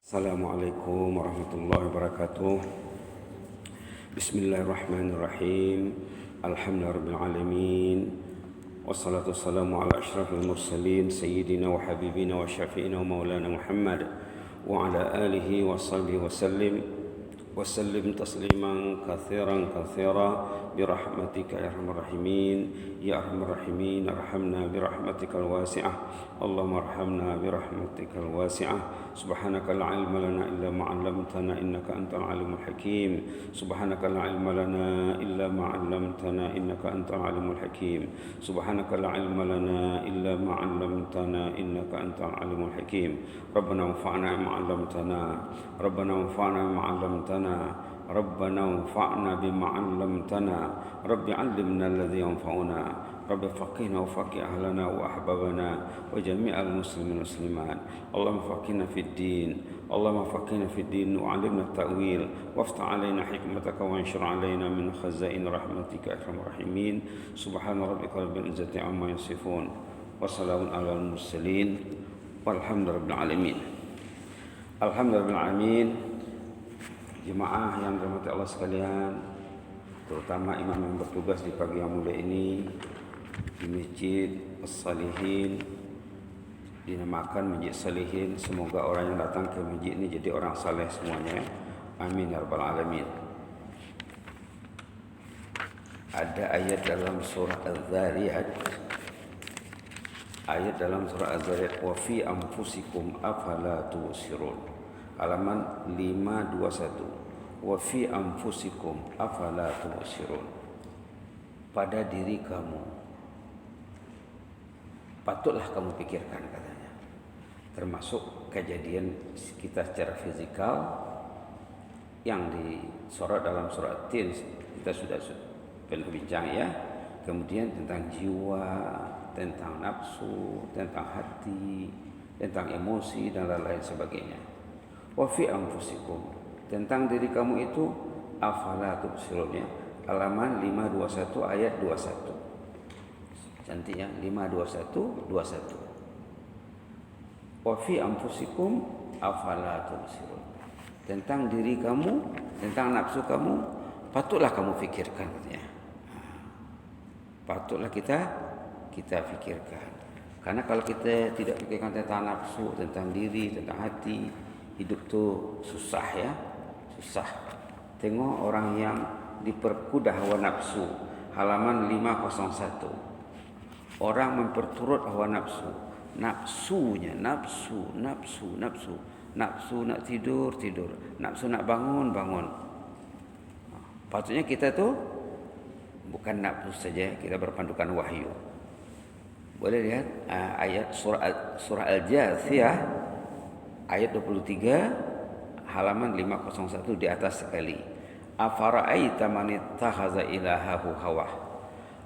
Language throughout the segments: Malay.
Assalamualaikum warahmatullahi wabarakatuh. Bismillahirrahmanirrahim. Alhamdulillahirabbil alamin. Wassalatu wassalamu ala asyrafil mursalin sayyidina wa habibina wa syafi'ina wa maulana Muhammad wa ala alihi wa sahbihi wa sallim tasliman katsiran birahmatika ya arhamar rahimin arhamna birahmatikal wasi'ah. Allahumma arhamna birahmatikal wasi'ah. Subhanaka la ilma lana illa ma 'allamtana innaka antal alimul hakim. Subhanaka la ilma lana illa ma 'allamtana innaka antal alimul hakim. Subhanaka la ilma lana illa ma 'allamtana innaka antal alimul hakim. Rabbana anfa'na bima 'allamtana. Rabbana anfa'na bima 'allamtana. Rabbana anfa'na bima 'allamtana. Rabbi 'allimna alladhi yanfa'una. Rabbi faqihna wa faqih ahlana wa ahbabana wa jami'al muslimin muslimat. Allahumma faqihna fid din. Allahumma faqihna fid din wa 'allimna at-ta'wil waftah 'alaina hikmataka wa anshur 'alaina min khazain rahmatika ya arhamar rahimin. Subhana rabbika rabbil izzati 'amma yasifun wa salamun 'alal mursalin walhamdulillahi rabbil alamin. Alhamdulillahi rabbil alamin. Jemaah yang dirahmati Allah sekalian, terutama imam yang bertugas di pagi yang mulia ini di Masjid As-Salihin, dinamakan Masjid Salihin. Semoga orang yang datang ke masjid ini jadi orang saleh semuanya. Amin ya rabbal alamin. Ada ayat dalam surah Az-Zariyat. Ayat dalam surah Az-Zariyat, wa fi anfusikum afala tubsirun. Halaman 521. Wa fi anfusikum afala tubsirun. Pada diri kamu patutlah kamu pikirkan, katanya. Termasuk kejadian kita secara fizikal yang disorot dalam surat Tin, kita sudah pernah bincang ya. Kemudian tentang jiwa, tentang nafsu, tentang hati, tentang emosi dan lain-lain sebagainya. Wa fi anfusikum, tentang diri kamu itu, afala tubsirun, ya. Halaman 521 ayat 21. Cantik ya, 521. Wa fi anfusikum afala tubsirun. Tentang diri kamu, tentang nafsu kamu, patutlah kamu fikirkan, ya. Patutlah kita fikirkan. Karena kalau kita tidak fikirkan tentang nafsu, tentang diri, tentang hati, hidup tu susah, ya. Susah. Tengok orang yang diperkuda hawa nafsu, halaman 501. Orang memperturut hawa nafsu. Nafsunya, nafsu nak tidur. Nafsu nak bangun. Patutnya kita tu bukan nafsu saja, kita berpandukan wahyu. Boleh lihat ayat surah Al-Jathiyah ayat 23 halaman 501 di atas sekali. Afara'aita man ittakhadha ilahahu hawah.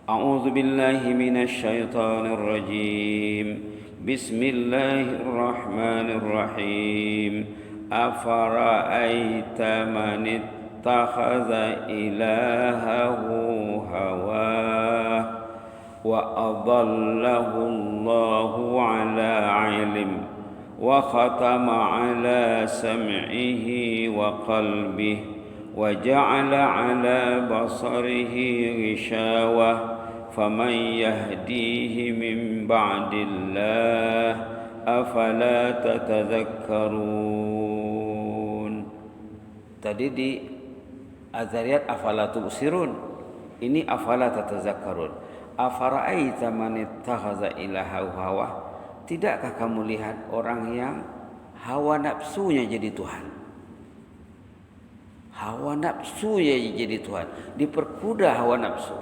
A'udzu billahi minasy syaithanir rajim. Bismillahirrahmanirrahim. Afara'aita man ittakhadha ilahahu hawah wa adallahu Allahu 'ala 'ilm wa khatama 'ala sam'ihi wa qalbihi wa ja'ala 'ala basarihi ghishawah faman yahdihi min ba'dillah afala tatadhakkarun. Tadi di Az-Zariyat afala tubsirun, ini afala tatadhakkarun. Afara'aita man ittakhadha ilahahu hawah. Tidakkah kamu lihat orang yang hawa nafsunya jadi Tuhan? Hawa nafsunya jadi Tuhan, diperkuda hawa nafsu.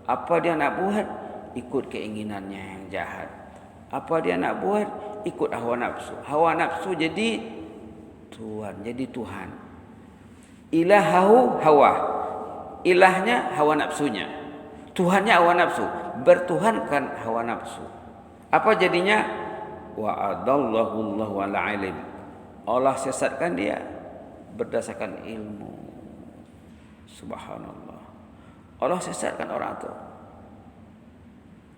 Apa dia nak buat? Ikut keinginannya yang jahat. Apa dia nak buat? Ikut hawa nafsu. Hawa nafsu jadi Tuhan. Ilahahu hawa. Ilahnya hawa nafsunya. Tuhannya hawa nafsu. Bertuhankan hawa nafsu. Apa jadinya? Wa adallahu Allahu 'ala 'ilm. Allah sesatkan dia berdasarkan ilmu. Subhanallah. Allah sesatkan orang itu.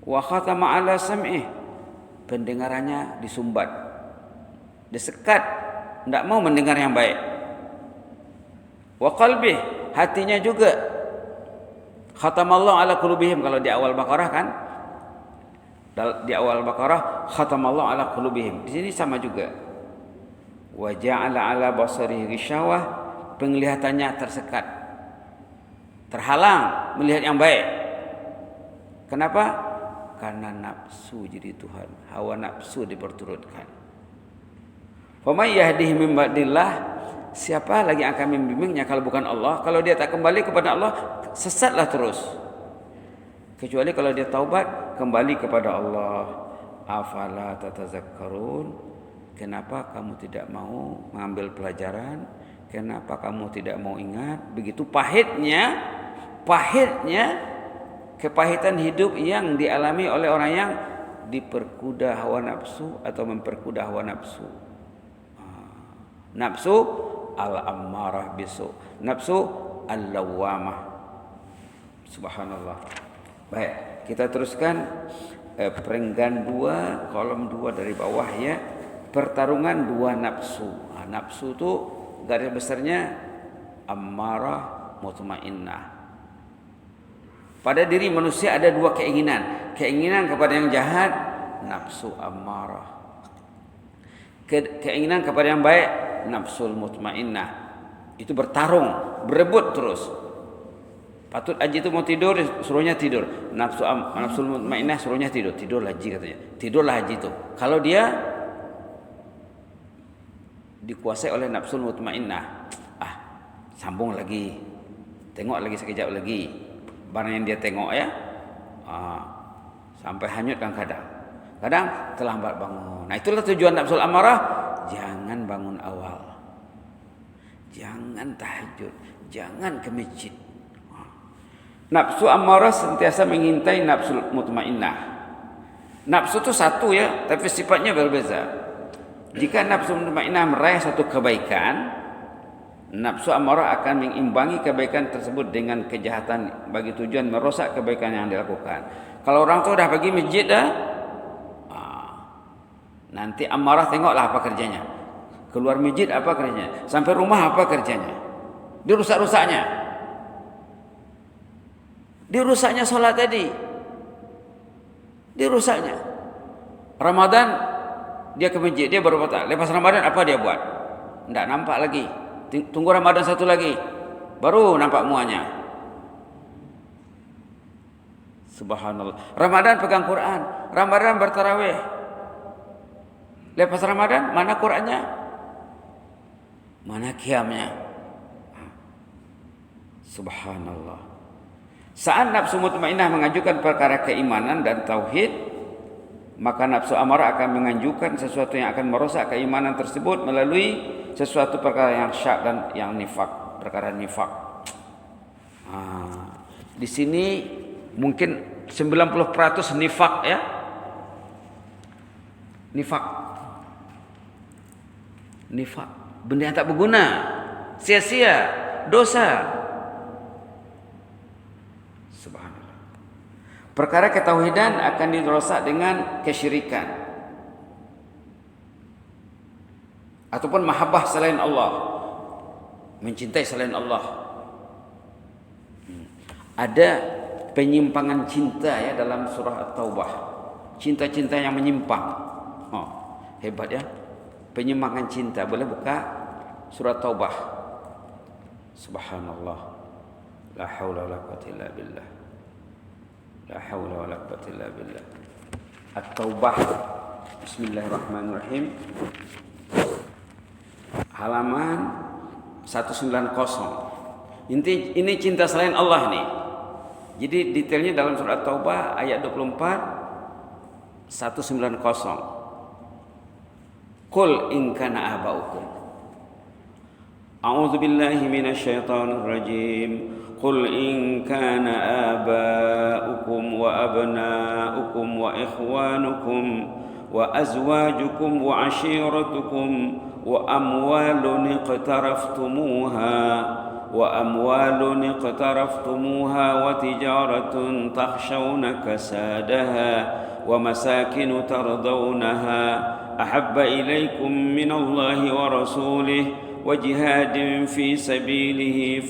Wa khatama 'ala sam'ih. Pendengarannya disumbat, disekat tidak mau mendengar yang baik. Wa qalbih, hatinya juga. Khatamallahu ala qulubihim, kalau di awal Baqarah kan, di awal Baqarah khatamallahu ala qulubihim. Di sini sama juga. Wa ja'ala ala basarihi ghishawah, penglihatannya tersekat, terhalang melihat yang baik. Kenapa? Karena nafsu jadi Tuhan, hawa nafsu diperturutkan. Faman yahdihi min ba'dillah, siapa lagi yang akan membimbingnya kalau bukan Allah? Kalau dia tak kembali kepada Allah, sesatlah terus. Kecuali kalau dia taubat, kembali kepada Allah. Afala tatazakkarun? Kenapa kamu tidak mau mengambil pelajaran? Kenapa kamu tidak mau ingat? Begitu pahitnya kepahitan hidup yang dialami oleh orang yang diperkuda hawa nafsu atau memperkuda hawa nafsu. Nafsu al-ammarah bisu, nafsu al-lawwamah. Subhanallah. Baik, kita teruskan perenggan 2, kolom 2 dari bawah ya. Pertarungan dua nafsu. Nafsu itu garis besarnya ammarah, mutmainnah. Pada diri manusia ada dua keinginan. Keinginan kepada yang jahat, nafsu ammarah. Keinginan kepada yang baik, nafsul mutmainnah. Itu bertarung, berebut terus. Patut Haji itu mau tidur, suruhnya tidur. Nafsul mutmainnah suruhnya tidur. Tidurlah Haji katanya. Tidurlah Haji itu. Kalau dia dikuasai oleh nafsul mutmainnah, sambung lagi, tengok lagi sekejap lagi, barang yang dia tengok ya, sampai hanyut kadang terlambat bangun. Nah, itulah tujuan nafsul amarah. Jangan bangun awal, jangan tahajud, jangan ke masjid. Nafsu amarah sentiasa mengintai nafsul mutmainnah. Nafsu itu satu ya, tapi sifatnya berbeza. Jika nafsu mutmainnah meraih satu kebaikan, nafsu amarah akan mengimbangi kebaikan tersebut dengan kejahatan bagi tujuan merosak kebaikan yang dilakukan. Kalau orang tu dah pergi masjid dah, nanti amarah tengoklah apa kerjanya. Keluar masjid apa kerjanya? Sampai rumah apa kerjanya? Dirusaknya solat tadi. Dirusaknya. Ramadan dia ke masjid, dia baru batal. Lepas Ramadan apa dia buat? Tidak nampak lagi. Tunggu Ramadan satu lagi, baru nampak muanya. Subhanallah. Ramadan pegang Quran, Ramadan bertarawih. Lepas Ramadan mana Qurannya? Mana qiyamnya? Subhanallah. Saat nafsu mutmainnah mengajukan perkara keimanan dan tauhid, maka nafsu amarah akan mengajukan sesuatu yang akan merosak keimanan tersebut melalui sesuatu perkara yang syak dan yang nifak, perkara nifak. Di sini mungkin 90% nifak ya. Nifak, benda yang tak berguna, sia-sia, dosa. Subhanallah. Perkara ketauhidan akan dirosak dengan kesyirikan ataupun mahabbah selain Allah, mencintai selain Allah. Ada penyimpangan cinta ya dalam surah At-Taubah. Cinta-cinta yang menyimpang. Hebat ya. Penyimpangan cinta. Boleh buka surah Taubah. Subhanallah. La haula wala quwwata illa billah. La haula wala quwwata illa billah. At-Taubah. Bismillahirrahmanirrahim. Halaman 190. Ini cinta selain Allah nih. Jadi detailnya dalam surah Taubah ayat 24 190. Qul in kana abaukum. A'udzu billahi minasyaitonir rajim. Qul in kana abaukum wa abnaukum wa ikhwanukum wa azwajukum wa ashiratukum wa amwalun iqtaraftumuha وتجارة تخشون كسادها ومساكن ترضونها أحب إليكم من الله ورسوله وجهاد في سبيله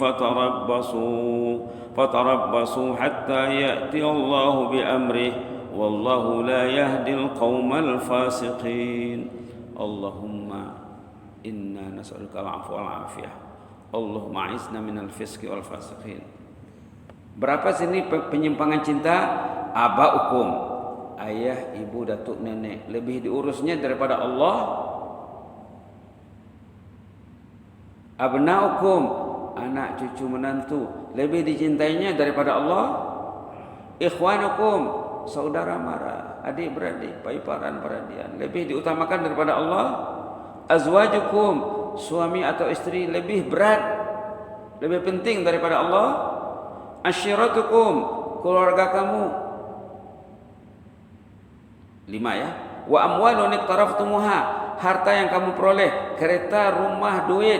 فتربصوا حتى يأتي الله بأمره والله لا يهدي القوم الفاسقين اللهم إنا نسألك العفو والعافية اللهم أعذنا من الفسق والفاسقين. Berapa sini penyimpangan cinta? Abaukum, ayah, ibu, datuk, nenek, lebih diurusnya daripada Allah. Abnaukum, anak, cucu, menantu, lebih dicintainya daripada Allah. Ikhwanukum, saudara mara, adik-beradik, paiparan peradian, lebih diutamakan daripada Allah. Azwajukum, suami atau istri, lebih berat, lebih penting daripada Allah. Ashiratukum, keluarga kamu. 5 ya. Wa amwalun iqtaraftumuha, harta yang kamu peroleh, kereta, rumah, duit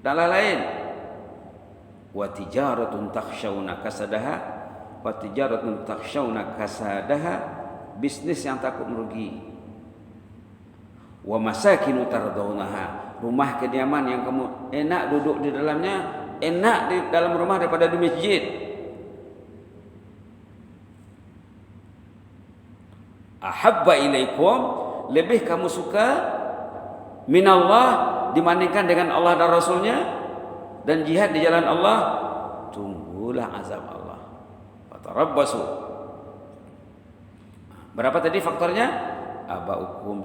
dan lain-lain. Wa tijaratun takhshawna kasadaha, bisnis yang takut merugi. Wa masakinu tardawnaha, rumah kediaman yang kamu enak duduk di dalamnya, enak di dalam rumah daripada di masjid. Ahabba ilaikum, lebih kamu suka minallah dibandingkan dengan Allah dan Rasulnya dan jihad di jalan Allah. Tunggulah azab Allah. Fatarabbasu. Berapa tadi faktornya? Abaukum,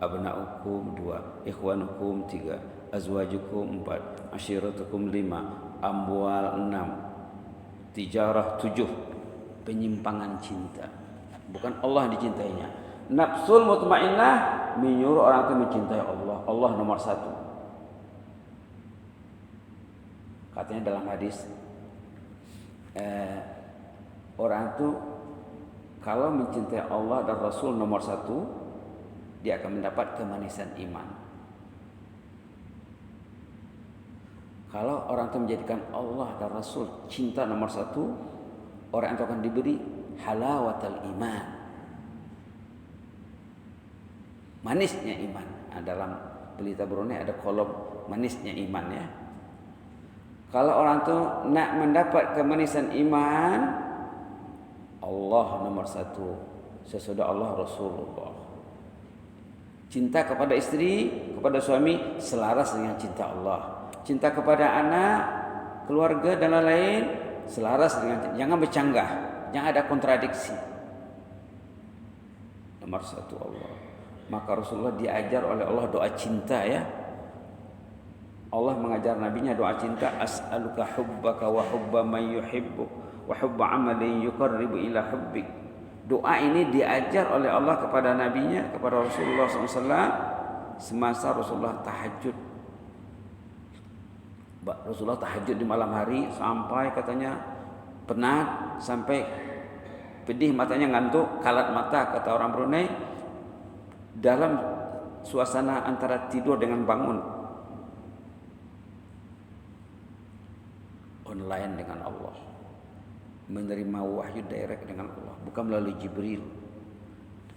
abnaukum 2, ikhwanukum 3, azwajukum 4, ashiratukum 5, amwal 6, tijarah 7. Penyimpangan cinta, bukan Allah dicintainya. Nafsul mutmainnah menyuruh orang itu mencintai Allah. Allah nomor 1. Katanya dalam hadis, orang itu kalau mencintai Allah dan Rasul nomor 1, dia akan mendapat kemanisan iman. Kalau orang itu menjadikan Allah dan Rasul cinta nomor 1, orang itu akan diberi halawatul iman, manisnya iman. Dalam Pelita Brunei ada kolom manisnya iman ya. Kalau orang itu nak mendapat kemanisan iman, Allah nomor 1, sesudah Allah Rasulullah. Cinta kepada istri, kepada suami selaras dengan cinta Allah. Cinta kepada anak, keluarga dan lain-lain selaras dengan, jangan bercanggah, jangan ada kontradiksi. Nomor 1 Allah. Maka Rasulullah diajar oleh Allah doa cinta ya. Allah mengajar nabinya doa cinta, as'aluka hubbaka wa hubba man yuhibbuk wa hubba amalin yuqarribu ila hubbik. Doa ini diajar oleh Allah kepada nabinya, kepada Rasulullah SAW semasa Rasulullah tahajud. Rasulullah tahajud di malam hari sampai katanya penat, sampai pedih matanya, ngantuk, kalat mata kata orang Brunei, dalam suasana antara tidur dengan bangun, online dengan Allah, menerima wahyu direct dengan Allah, bukan melalui Jibril.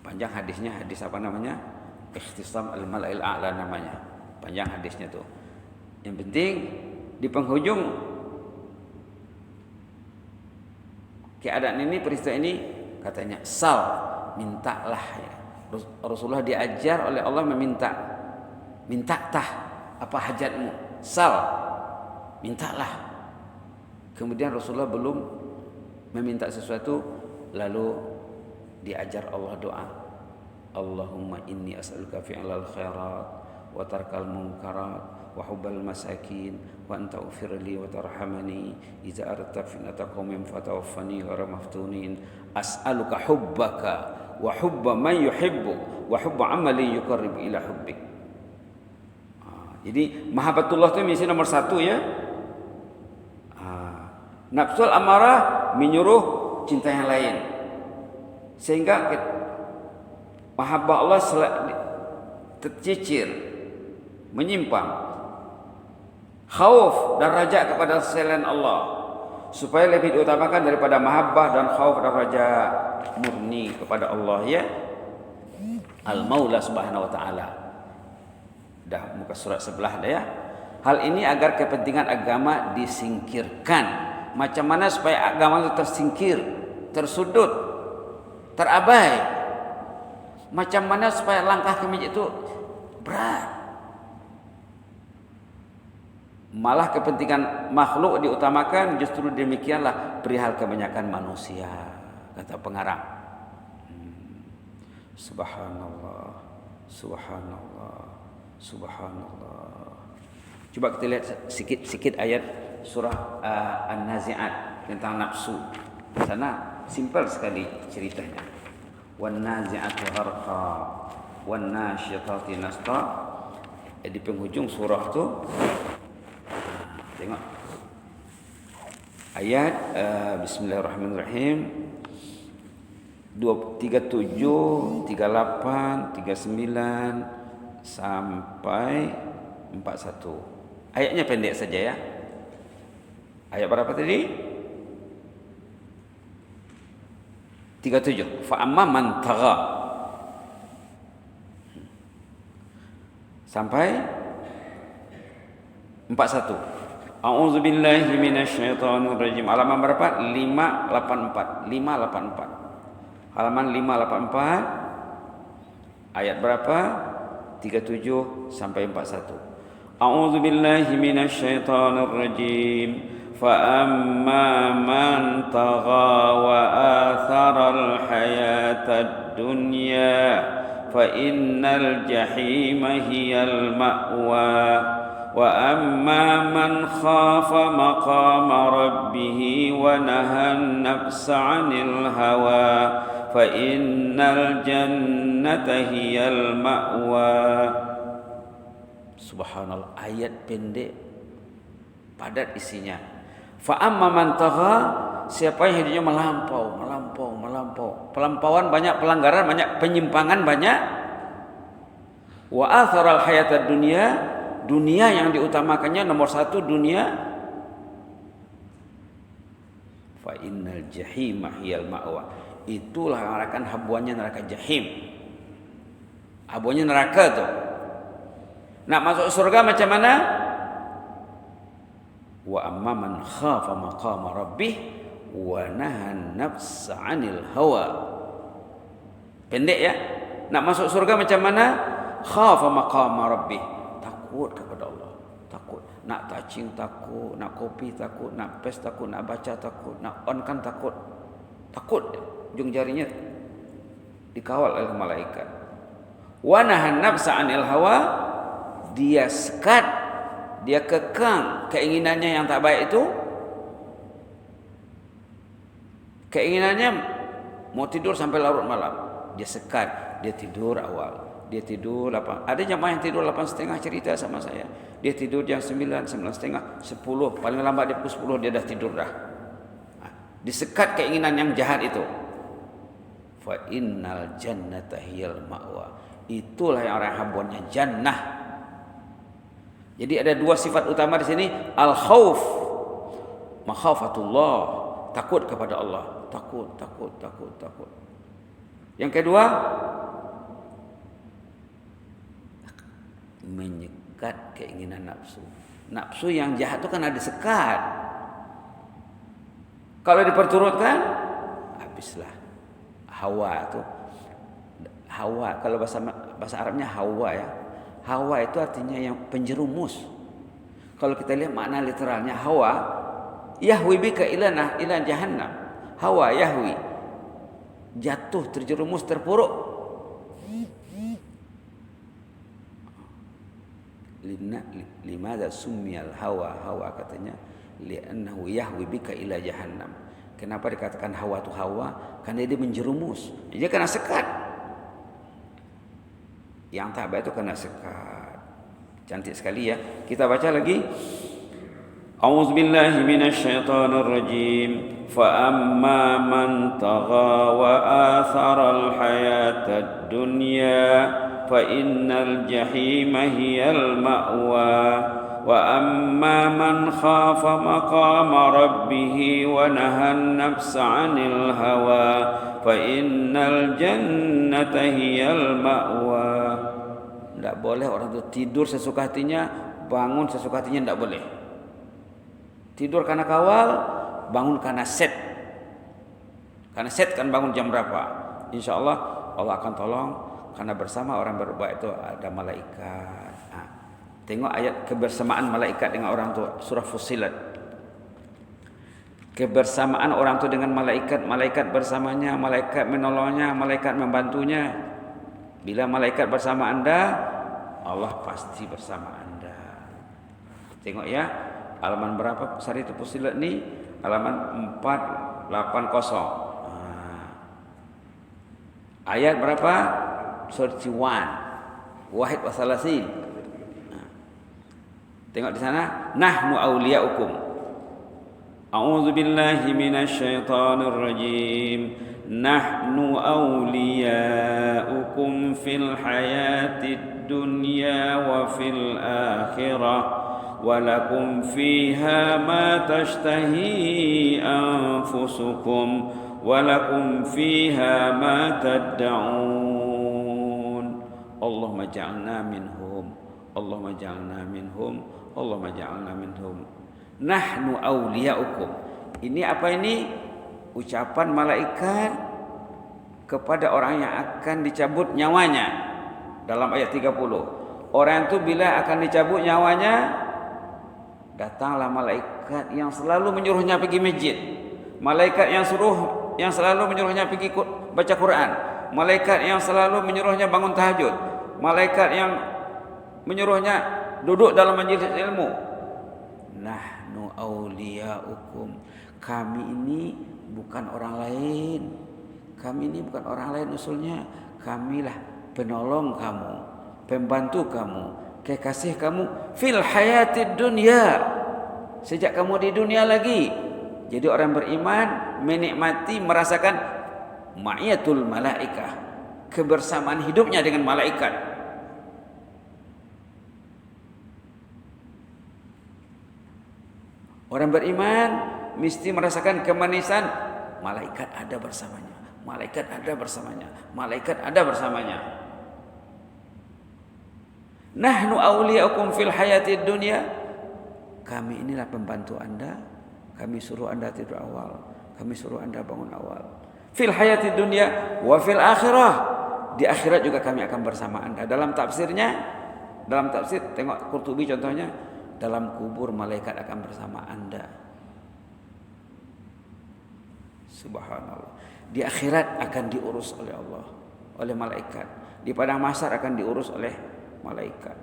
Panjang hadisnya, hadis apa namanya? Ikhtisam al-mala'il a'la namanya. Panjang hadisnya tuh. Yang penting di penghujung keadaan ini, peristiwa ini, katanya sal, mintalah ya. Rasulullah diajar oleh Allah meminta. Mintatah apa hajatmu? Sal, mintalah. Kemudian Rasulullah belum meminta sesuatu, lalu diajar Allah doa, Allahumma inni as'aluka fi'lal khairat wa tarkal munkarat wa hubbal masakin wa anta ufirli wa tarhamani iza aradta fitnata qaumin fatawaffani ghayra maftunin as'aluka hubbaka wa hubba man yuhibbuk wa hubba amali yuqarribu ila hubbik. Jadi mahabbatullah itu misi nomor 1 ya. Nafsul amarah menyuruh cinta yang lain, sehingga mahabbah Allah tercicir, menyimpang. Khauf dan raja kepada selain Allah, supaya lebih diutamakan daripada mahabbah dan khauf dan raja murni kepada Allah ya. Al-Maula subhanahu wa ta'ala. Dah muka surat sebelah dah ya. Hal ini agar kepentingan agama disingkirkan. Macam mana supaya agama itu tersingkir, tersudut, terabai? Macam mana supaya langkah kami itu berat? Malah kepentingan makhluk diutamakan, justru demikianlah perihal kebanyakan manusia, kata pengarang. Subhanallah, subhanallah, subhanallah. Coba kita lihat sikit-sikit ayat surah An-Nazi'at tentang nafsu. Sana simpel sekali ceritanya. Wan-nazi'ati gharqa, wan-nasyitati nashta. Di penghujung surah tu tengok ayat bismillahirrahmanirrahim 37, 38, 39 sampai 41. Ayatnya pendek saja ya. Ayat berapa tadi? 37. Fa amma man tagha. Sampai 41. A'udzu billahi minasyaitonir rajim. Halaman berapa? 584. 584. Halaman 584. Ayat berapa? 37 sampai 41. A'udzu billahi minasyaitonir rajim. Fa amma man tagha wa athara al-hayatad dunya fa innal jahima hiyal ma'wa. Wa amma man khafa maqama rabbih wa nahan nafsa 'anil hawa fa innal jannata hiyal ma'wa. Subhanallah, ayat pendek padat isinya. Fa amma man tagha, siapa yang hidupnya melampau. Pelampauan banyak, pelanggaran banyak, penyimpangan banyak. Wa atharal hayatad dunya, dunia yang diutamakannya nomor satu dunia. Fa innal jahima hiyal ma'wa, itulah yang akan habuannya neraka jahim. Habuannya neraka tu. Nak masuk surga macam mana? Wa amma man khafa maqama rabbih wa nahan nafsa 'anil hawa. Pendek ya. Nak masuk surga macam mana? Khafa maqama rabbih, takut kepada Allah, takut. Nak touching takut, nak kopi takut, nak pes takut, nak baca takut, nak on kan takut. Takut, ujung jarinya dikawal oleh malaikat. Wa nahan nafsa 'anil hawa, dia sekat, dia kekang keinginannya yang tak baik itu. Keinginannya mau tidur sampai larut malam, dia sekat, dia tidur awal, dia tidur 8. Ada jemaah yang tidur 8.30 cerita sama saya. Dia tidur jam 9, 9.30, 10, paling lambat dia pukul 10 dia dah tidur dah. Disekat keinginan yang jahat itu. Fa innal jannata hiyal ma'wa, itulah yang orang habuannya jannah. Jadi ada dua sifat utama di sini, al-khauf, makhafatullah, takut kepada Allah, takut. Yang kedua, menyekat keinginan nafsu. Nafsu yang jahat itu kan ada sekat. Kalau diperturutkan, habislah. Hawa itu, hawa kalau bahasa Arabnya hawa ya. Hawa itu artinya yang penjerumus. Kalau kita lihat makna literalnya hawa, yahwi bika ila jahannam. Hawa yahwi, jatuh, terjerumus, terpuruk. Limadza summiyal hawa katanya li'annahu yahwi bika ila jahannam. Kenapa dikatakan hawa itu hawa? Karena dia menjerumus. Dia kena sekat. Yang tak baik itu kena sekat. Cantik sekali ya. Kita baca lagi. A'udzubillahi minasyaitonir rajim. Fa amma man tagha wa athara al-hayatad dunya فإن الجحيم هي المأوى وأما من خاف مقام ربه ونهى النفس عن الهوى فإن الجنة هي المأوى. Tidak boleh orang itu tidur sesuka hatinya, bangun sesuka hatinya, tidak boleh. Tidur karena kawal, bangun karena set. Karena set kan bangun jam berapa. Insya Allah Allah akan tolong, karena bersama orang berbuat itu ada malaikat. Tengok ayat kebersamaan malaikat dengan orang tu, surah Fussilat. Kebersamaan orang tu dengan malaikat, malaikat bersamanya, malaikat menolongnya, malaikat membantunya. Bila malaikat bersama anda, Allah pasti bersama anda. Tengok ya, halaman berapa sari itu Fussilat ni? Halaman 480. Ayat berapa? 31. Wahid wa salasin. Tengok di sana, nahnu awliya'ukum. A'udzu billahi minasy syaithanir rajim. Nahnu awliya'ukum fil hayatid dunya wa fil akhirah. Walakum fiha ma tashtahi anfusukum. Walakum fiha ma tad'un. Allahumma ja'alna minhum. Allahumma ja'alna minhum. Allahumma ja'alna minhum. Nahnu awliya'ukum. Ini apa ini? Ucapan malaikat kepada orang yang akan dicabut nyawanya. Dalam ayat 30. Orang itu bila akan dicabut nyawanya, datanglah malaikat yang selalu menyuruhnya pergi masjid. Malaikat yang selalu menyuruhnya pergi baca Quran. Malaikat yang selalu menyuruhnya bangun tahajud. Malaikat yang menyuruhnya duduk dalam majlis ilmu. Nahnu awliya'ukum. Kami ini bukan orang lain. Kami ini bukan orang lain usulnya. Kamilah penolong kamu, pembantu kamu, kekasih kamu fil hayatid dunya. Sejak kamu di dunia lagi. Jadi orang beriman menikmati, merasakan ma'iyatul malaikah, kebersamaan hidupnya dengan malaikat. Orang beriman mesti merasakan kemanisan, malaikat ada bersamanya, malaikat ada bersamanya, malaikat ada bersamanya. Nahnu awliya'ukum fil hayatid dunya. Kami inilah pembantu anda. Kami suruh anda tidur awal, kami suruh anda bangun awal. Fil hayatid dunya wa fil akhirah. Di akhirat juga kami akan bersama anda. Dalam tafsirnya, dalam tafsir tengok Qurtubi contohnya, dalam kubur malaikat akan bersama anda. Subhanallah. Di akhirat akan diurus oleh Allah, oleh malaikat. Di padang mahsyar akan diurus oleh malaikat.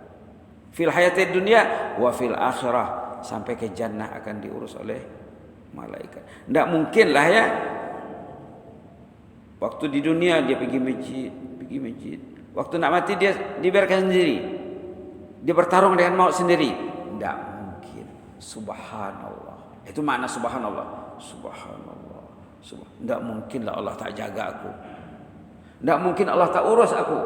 Fil hayatid dunya wa fil akhirah, sampai ke jannah akan diurus oleh malaikat. Tidak mungkinlah ya, waktu di dunia dia pergi masjid. Waktu nak mati dia dibiarkan sendiri. Dia bertarung dengan maut sendiri. Tidak mungkin. Subhanallah. Itu makna subhanallah. Subhanallah. Tidak mungkinlah Allah tak jaga aku. Tidak mungkin Allah tak urus aku.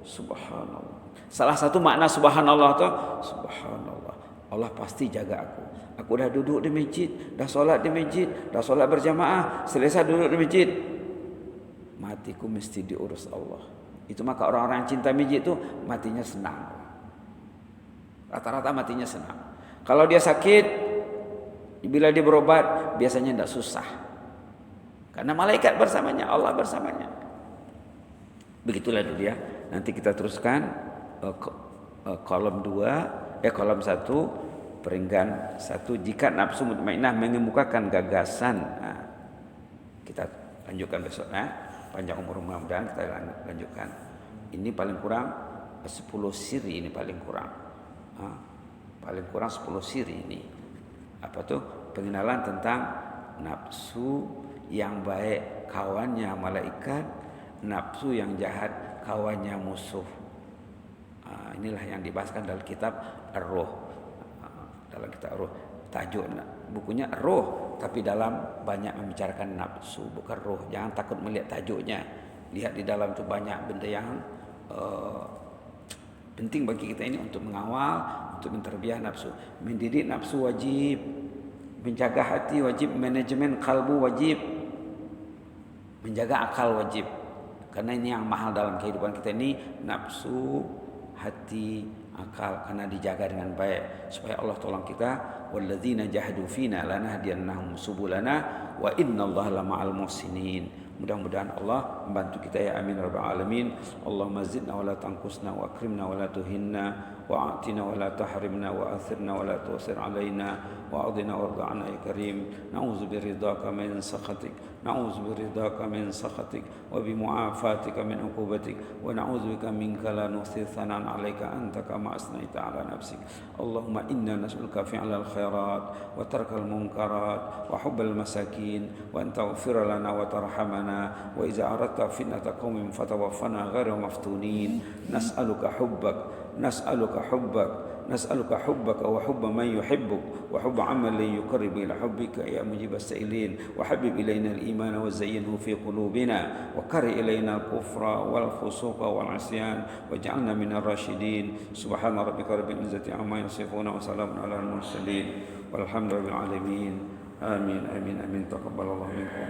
Subhanallah. Salah satu makna subhanallah itu, subhanallah, Allah pasti jaga aku. Aku dah duduk di masjid, dah solat di masjid, dah solat berjamaah, selesai duduk di masjid, matiku mesti diurus Allah. Itu maka orang-orang yang cinta masjid itu matinya senang. Rata-rata matinya senang. Kalau dia sakit, bila dia berobat, biasanya tidak susah. Karena malaikat bersamanya, Allah bersamanya. Begitulah dulu ya. Nanti kita teruskan kolom 2, kolom 1, peringgan 1. Jika nafsu mutmainnah mengemukakan gagasan, kita lanjutkan besok. Panjang umur mudah-mudahan kita lanjutkan. Ini paling kurang 10 siri, ini paling kurang. Paling kurang 10 siri ini. Apa tuh? Pengenalan tentang nafsu yang baik kawannya malaikat, nafsu yang jahat kawannya musuh. Inilah yang dibahaskan dalam kitab Ar-Ruh. Dalam kitab Ar-Ruh, tajuk bukunya Ar-Ruh, tapi dalam banyak membicarakan nafsu, bukan ruh. Jangan takut melihat tajuknya. Lihat di dalam itu banyak benda yang penting bagi kita ini untuk mengawal, untuk menterbiah nafsu. Mendidik nafsu wajib, menjaga hati wajib, manajemen kalbu wajib, menjaga akal wajib. Karena ini yang mahal dalam kehidupan kita ini, nafsu, hati, akal, karena dijaga dengan baik supaya Allah tolong kita. Walladzina jahadu fina lanahdiyannahum subulana wa innallaha lama'al muhsinin. Mudah-mudahan Allah membantu kita ya amin rabbal alamin. Allahumma zidna wa la tanqusna wa akrimna wa la tuhinna wa a'tina wa la tahrimna wa athirna wa la tusir alaina wa adina warda 'anna ya karim. Na'udzu biridhaka min sakhatik, na'udzu biridhaka min sakhatik wa bi mu'afatika min 'uqubatik wa na'udzu bika minka la nuhsi thanan 'alaika anta kama asnaita 'ala nafsik. Allahumma inna nas'aluka fi'lal khairat wa tarkal munkarat wa hubbal masakin wa an taghfir lana wa tarhamana wa iza aradta fitnata qaumin fatawaffana ghairu maftunin. Nas'aluka hubbaka wa hubba man yuhibbuk wa hubba 'amalin yuqarribu ila hubbika ya mujibas sa'ilin wa habib ilaina al-iman wa zayyinhu fi qulubina wa kari ilaina al-kufra wal fusuqa wal 'isyan waj'alna minar rasyidin. Subhana rabbika rabbil izzati amma yasifun wa salamun alal mursalin walhamdulillahi alamin. Amin amin amin. Taqabbalallahu minkum.